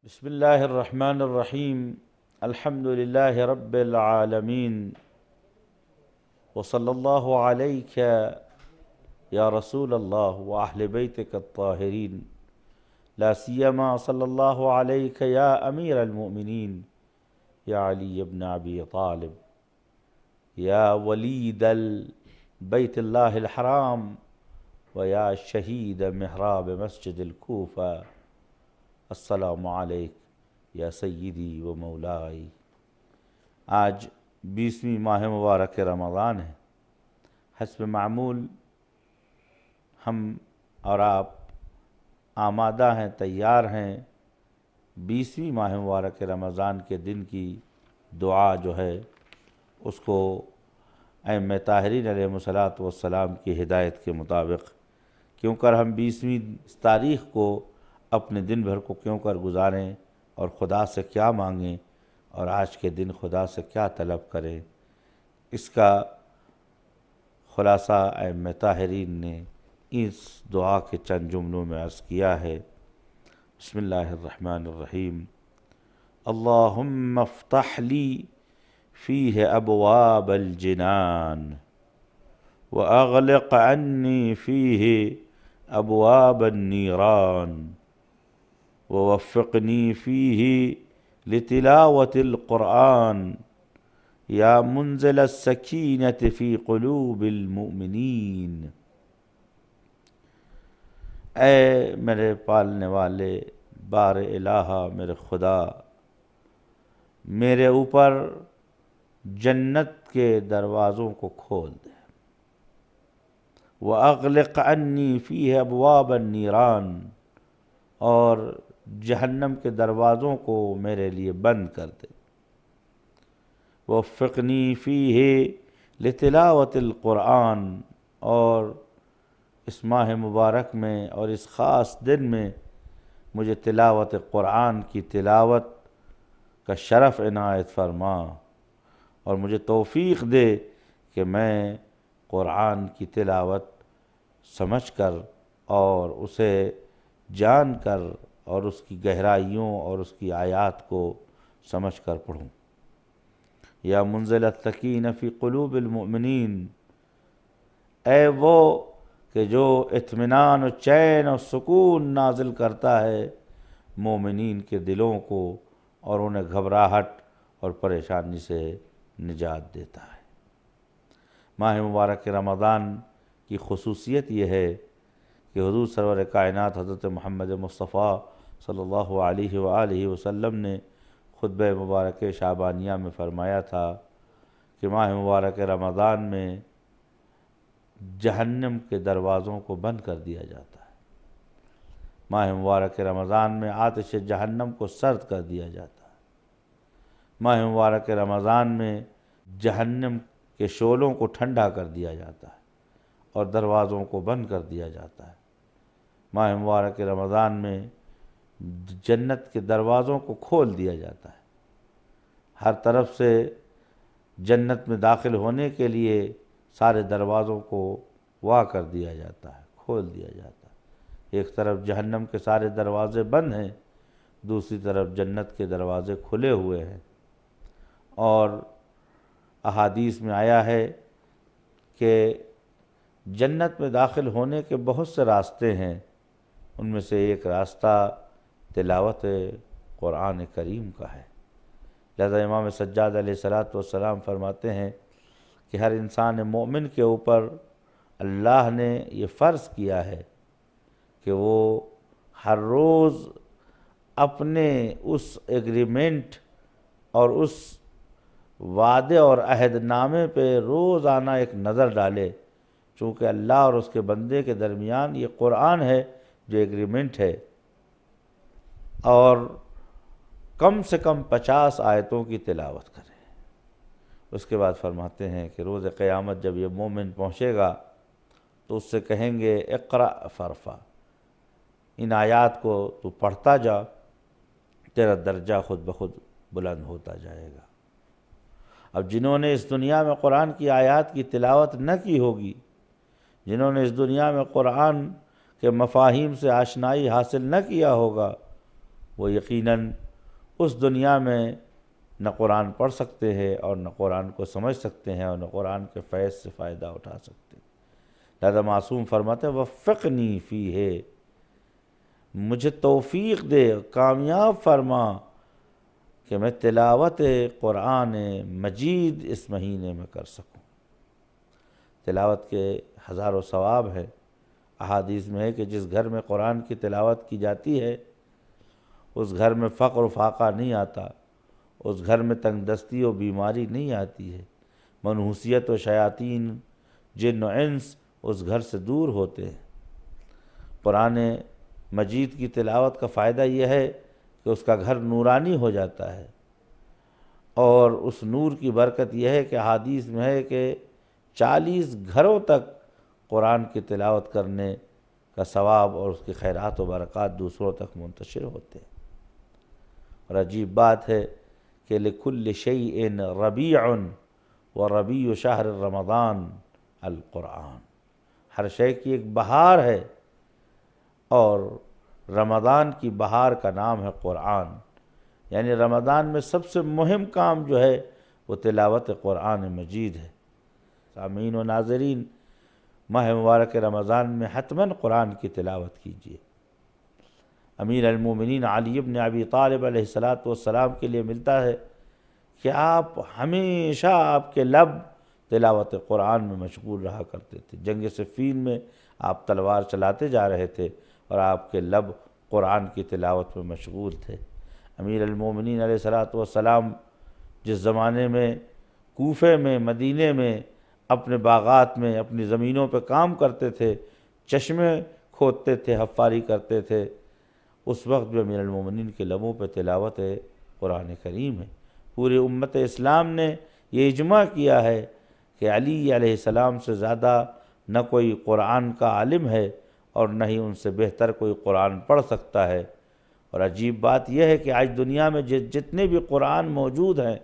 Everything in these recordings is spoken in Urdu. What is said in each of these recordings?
بسم الله الرحمن الرحيم. الحمد لله رب العالمين، وصلى الله عليك يا رسول الله وأهل بيتك الطاهرين، لا سيما صلى الله عليك يا أمير المؤمنين يا علي بن أبي طالب، يا وليد بيت الله الحرام، ويا شهيد محراب مسجد الكوفة. السلام علیک یا سیدی و مولائی۔ آج 20ویں ماہ مبارک رمضان ہے۔ حسب معمول ہم اور آپ آمادہ ہیں، تیار ہیں 20ویں ماہ مبارک رمضان کے دن کی دعا جو ہے اس کو ائمہ طاہرین علیہم الصلاۃ والسلام کی ہدایت کے مطابق کیوں کر ہم 20ویں تاریخ کو اپنے دن بھر کو کیوں کر گزاریں اور خدا سے کیا مانگیں اور آج کے دن خدا سے کیا طلب کریں، اس کا خلاصہ ائمہ طاہرین نے اس دعا کے چند جملوں میں عرض کیا ہے۔ بسم اللہ الرحمن الرحیم۔ اللہم افتح لی فیہ ابواب الجنان واغلق عنی فیہ ابواب النیران ووفقنی فیہ لتلاوت القرآن یا منزل السکینۃ فی قلوب المؤمنین۔ اے میرے پالنے والے بار الہ، میرے خدا، میرے اوپر جنت کے دروازوں کو کھول دے، وَأَغْلِقْ عَنِّي فِيهِ أَبْوَابَ النِّيرَانِ، اور جہنم کے دروازوں کو میرے لیے بند کر دے، وَوَفِّقْنِي فِيهِ لِتِلَاوَةِ الْقُرْآنِ، اور اس ماہ مبارک میں اور اس خاص دن میں مجھے تلاوت قرآن کی تلاوت کا شرف عنایت فرما اور مجھے توفیق دے کہ میں قرآن کی تلاوت سمجھ کر اور اسے جان کر اور اس کی گہرائیوں اور اس کی آیات کو سمجھ کر پڑھوں۔ یا منزل السکینہ فی قلوب المؤمنین، اے وہ کہ جو اطمینان و چین اور سکون نازل کرتا ہے مومنین کے دلوں کو اور انہیں گھبراہٹ اور پریشانی سے نجات دیتا ہے۔ ماہ مبارک رمضان کی خصوصیت یہ ہے کہ حضور سرور کائنات حضرت محمد مصطفیٰ صلی اللہ علیہ وآلہ وسلم نے خطبہ مبارک شعبانیہ میں فرمایا تھا کہ ماہ مبارک رمضان میں جہنم کے دروازوں کو بند کر دیا جاتا ہے، ماہ مبارک رمضان میں آتش جہنم کو سرد کر دیا جاتا ہے، ماہ مبارک رمضان میں جہنم کے شعلوں کو ٹھنڈا کر دیا جاتا ہے اور دروازوں کو بند کر دیا جاتا ہے، ماہ مبارک رمضان میں جنت کے دروازوں کو کھول دیا جاتا ہے، ہر طرف سے جنت میں داخل ہونے کے لیے سارے دروازوں کو وا کر دیا جاتا ہے، کھول دیا جاتا ہے۔ ایک طرف جہنم کے سارے دروازے بند ہیں، دوسری طرف جنت کے دروازے کھلے ہوئے ہیں، اور احادیث میں آیا ہے کہ جنت میں داخل ہونے کے بہت سے راستے ہیں، ان میں سے ایک راستہ تلاوت قرآن کریم کا ہے۔ لہذا امام سجاد علیہ السلام فرماتے ہیں کہ ہر انسان مومن کے اوپر اللہ نے یہ فرض کیا ہے کہ وہ ہر روز اپنے اس ایگریمنٹ اور اس وعدے اور عہد نامے پہ روزانہ ایک نظر ڈالے، چونکہ اللہ اور اس کے بندے کے درمیان یہ قرآن ہے جو ایگریمنٹ ہے، اور کم سے کم 50 آیتوں کی تلاوت کرے۔ اس کے بعد فرماتے ہیں کہ روز قیامت جب یہ مومن پہنچے گا تو اس سے کہیں گے اقرأ فرفا، ان آیات کو تو پڑھتا جا، تیرا درجہ خود بخود بلند ہوتا جائے گا۔ اب جنہوں نے اس دنیا میں قرآن کی آیات کی تلاوت نہ کی ہوگی، جنہوں نے اس دنیا میں قرآن کے مفاہیم سے آشنائی حاصل نہ کیا ہوگا، وہ یقیناً اس دنیا میں نہ قرآن پڑھ سکتے ہیں اور نہ قرآن کو سمجھ سکتے ہیں اور نہ قرآن کے فیض سے فائدہ اٹھا سکتے ہیں۔ لہذا معصوم فرماتے ہیں وفقنی فیہ، مجھے توفیق دے، کامیاب فرما کہ میں تلاوت قرآن مجید اس مہینے میں کر سکوں۔ تلاوت کے ہزاروں ثواب ہے۔ احادیث میں ہے کہ جس گھر میں قرآن کی تلاوت کی جاتی ہے اس گھر میں فقر و فاقہ نہیں آتا، اس گھر میں تنگ دستی و بیماری نہیں آتی ہے، منحوسیت و شیاطین جن و انس اس گھر سے دور ہوتے ہیں۔ قرآن مجید کی تلاوت کا فائدہ یہ ہے کہ اس کا گھر نورانی ہو جاتا ہے، اور اس نور کی برکت یہ ہے کہ احادیث میں ہے کہ 40 گھروں تک قرآن کی تلاوت کرنے کا ثواب اور اس کی خیرات و برکات دوسروں تک منتشر ہوتے ہیں۔ اور عجیب بات ہے کہ لِكُلِّ شَيْءٍ رَبِيعٌ وَرَبِيعُ شَهْرِ رمضان القرآن، ہر شے کی ایک بہار ہے اور رمضان کی بہار کا نام ہے قرآن۔ یعنی رمضان میں سب سے مہم کام جو ہے وہ تلاوت قرآن مجید ہے۔ سامعین و ناظرین، ماہ مبارک رمضان میں حتماً قرآن کی تلاوت کیجیے۔ امیر المومنین علی بن ابی طالب علیہ السلام کے لیے ملتا ہے کہ آپ ہمیشہ آپ کے لب تلاوت قرآن میں مشغول رہا کرتے تھے۔ جنگ صفین میں آپ تلوار چلاتے جا رہے تھے اور آپ کے لب قرآن کی تلاوت میں مشغول تھے۔ امیر المومنین علیہ السلام جس زمانے میں کوفے میں، مدینے میں، اپنے باغات میں، اپنی زمینوں پہ کام کرتے تھے، چشمے کھودتے تھے، حفاری کرتے تھے، اس وقت بھی امیر المومنین کے لبوں پہ تلاوت قرآن کریم ہے۔ پوری امت اسلام نے یہ اجماع کیا ہے کہ علی علیہ السلام سے زیادہ نہ کوئی قرآن کا عالم ہے اور نہ ہی ان سے بہتر کوئی قرآن پڑھ سکتا ہے۔ اور عجیب بات یہ ہے کہ آج دنیا میں جتنے بھی قرآن موجود ہیں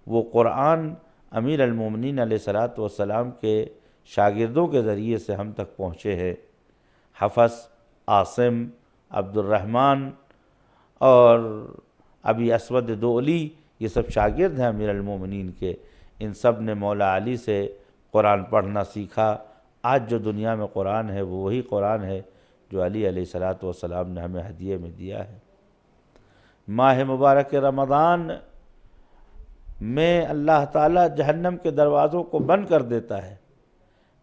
وہ قرآن امیر المومنین علیہ السلام کے شاگردوں کے ذریعے سے ہم تک پہنچے ہیں۔ حفص، عاصم، عبد الرحمن اور ابی اسود دولی، یہ سب شاگرد ہیں امیر المومنین کے۔ ان سب نے مولا علی سے قرآن پڑھنا سیکھا۔ آج جو دنیا میں قرآن ہے وہ وہی قرآن ہے جو علی علیہ السلام نے ہمیں ہدیے میں دیا ہے۔ ماہ مبارک رمضان میں اللہ تعالیٰ جہنم کے دروازوں کو بند کر دیتا ہے۔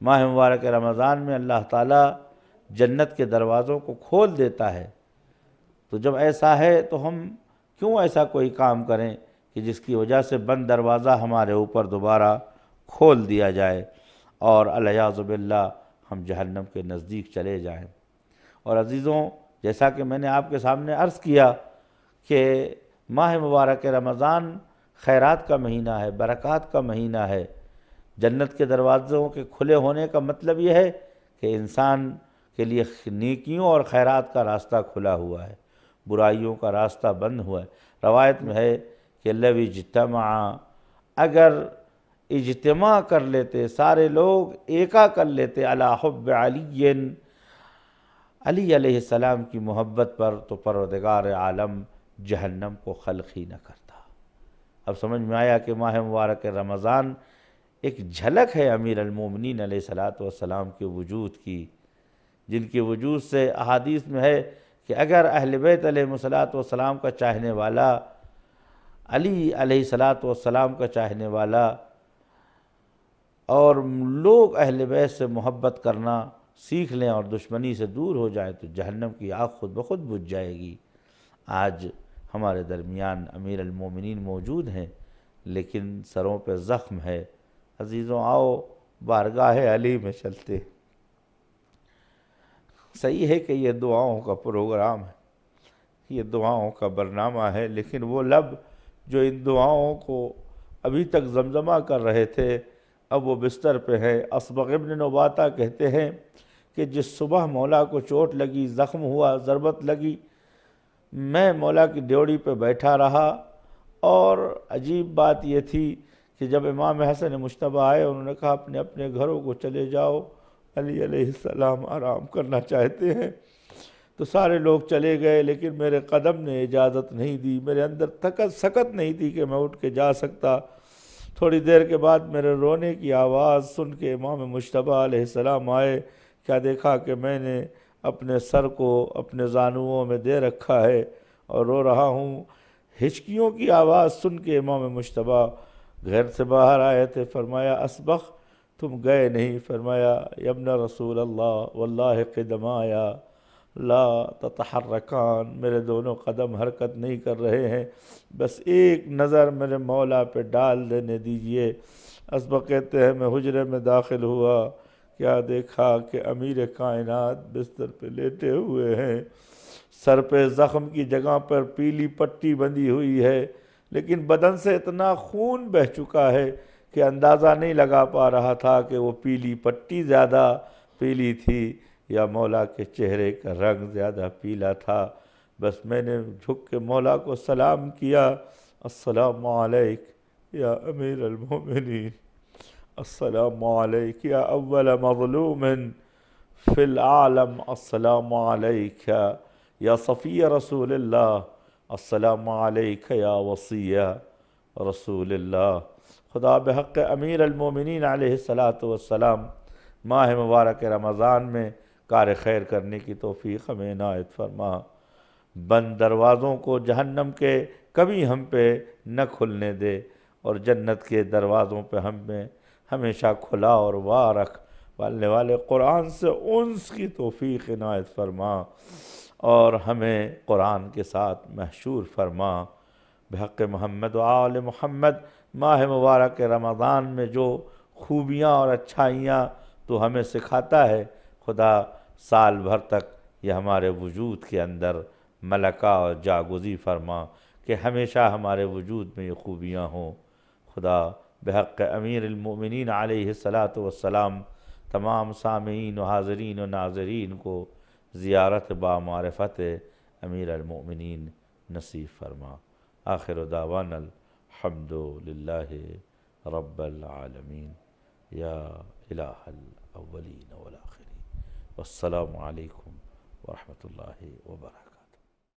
ماہ مبارک رمضان میں اللہ تعالیٰ جنت کے دروازوں کو کھول دیتا ہے۔ تو جب ایسا ہے تو ہم کیوں ایسا کوئی کام کریں کہ جس کی وجہ سے بند دروازہ ہمارے اوپر دوبارہ کھول دیا جائے اور العیاذ باللہ ہم جہنم کے نزدیک چلے جائیں۔ اور عزیزوں، جیسا کہ میں نے آپ کے سامنے عرض کیا کہ ماہ مبارک رمضان خیرات کا مہینہ ہے، برکات کا مہینہ ہے۔ جنت کے دروازوں کے کھلے ہونے کا مطلب یہ ہے کہ انسان کے لیے نیکیوں اور خیرات کا راستہ کھلا ہوا ہے، برائیوں کا راستہ بند ہوا ہے۔ روایت میں ہے کہ لو اجتمع، اگر اجتماع کر لیتے، سارے لوگ ایکا کر لیتے علی حب علی، علی علیہ السلام کی محبت پر، تو پروردگار عالم جہنم کو خلق ہی نہ کرتا۔ اب سمجھ میں آیا کہ ماہ مبارک رمضان ایک جھلک ہے امیر المومنین علیہ السلام کے وجود کی، جن کے وجود سے احادیث میں ہے کہ اگر اہل بیت علیہ السلام کا چاہنے والا، علی علیہ السلام کا چاہنے والا، اور لوگ اہل بیت سے محبت کرنا سیکھ لیں اور دشمنی سے دور ہو جائیں تو جہنم کی آگ خود بخود بجھ جائے گی۔ آج ہمارے درمیان امیر المومنین موجود ہیں لیکن سروں پہ زخم ہے۔ عزیزوں، آؤ بارگاہ علی میں چلتے۔ صحیح ہے کہ یہ دعاؤں کا پروگرام ہے، یہ دعاؤں کا برنامہ ہے، لیکن وہ لب جو ان دعاؤں کو ابھی تک زمزمہ کر رہے تھے اب وہ بستر پہ ہے۔ اصبغ ابن نباتہ کہتے ہیں کہ جس صبح مولا کو چوٹ لگی، زخم ہوا، ضربت لگی، میں مولا کی ڈیوڑی پہ بیٹھا رہا، اور عجیب بات یہ تھی کہ جب امام حسن مجتبیٰ آئے انہوں نے کہا اپنے اپنے گھروں کو چلے جاؤ، علی علیہ السلام آرام کرنا چاہتے ہیں۔ تو سارے لوگ چلے گئے، لیکن میرے قدم نے اجازت نہیں دی، میرے اندر سکت نہیں تھی کہ میں اٹھ کے جا سکتا۔ تھوڑی دیر کے بعد میرے رونے کی آواز سن کے امام مجتبیٰ علیہ السلام آئے، کیا دیکھا کہ میں نے اپنے سر کو اپنے زانوؤں میں دے رکھا ہے اور رو رہا ہوں۔ ہچکیوں کی آواز سن کے امام مجتبیٰ گھر سے باہر آئے تھے، فرمایا اسبق تم گئے نہیں؟ فرمایا یا ابن رسول اللہ واللہ قدمایا لا تتحرکان، میرے دونوں قدم حرکت نہیں کر رہے ہیں، بس ایک نظر میرے مولا پہ ڈال دینے دیجئے۔ اسبق کہتے ہیں میں حجرے میں داخل ہوا، کیا دیکھا کہ امیر کائنات بستر پہ لیٹے ہوئے ہیں، سر پہ زخم کی جگہ پر پیلی پٹی بندھی ہوئی ہے، لیکن بدن سے اتنا خون بہہ چکا ہے کہ اندازہ نہیں لگا پا رہا تھا کہ وہ پیلی پٹی زیادہ پیلی تھی یا مولا کے چہرے کا رنگ زیادہ پیلا تھا۔ بس میں نے جھک کے مولا کو سلام کیا، السلام علیک یا امیر المومنین، السلام علیک یا اول مظلوم فی العالم، السلام علیک یا صفی رسول اللہ، السلام علیک یا وصی رسول اللہ۔ خدا بحق امیر المومنین علیہ السلام ماہ مبارک رمضان میں کار خیر کرنے کی توفیق ہمیں عنایت فرما، بند دروازوں کو جہنم کے کبھی ہم پہ نہ کھلنے دے، اور جنت کے دروازوں پہ ہمیں ہمیشہ کھلا اور وا رکھ، پالنے والے قرآن سے انس کی توفیق عنایت فرما، اور ہمیں قرآن کے ساتھ محشور فرما بحق محمد و آل محمد۔ ماہ مبارک رمضان میں جو خوبیاں اور اچھائیاں تو ہمیں سکھاتا ہے، خدا سال بھر تک یہ ہمارے وجود کے اندر ملکہ اور جاگزی فرما کہ ہمیشہ ہمارے وجود میں یہ خوبیاں ہوں۔ خدا بحق امیر المؤمنین علیہ السلام تمام سامعین و حاضرین و ناظرین کو زیارت بامعرفت امیر المؤمنین نصیب فرما۔ آخر دعوانا الحمد للہ رب العالمین، یا الہ الاولین والآخرین، والسلام علیکم ورحمۃ اللہ وبرکاتہ۔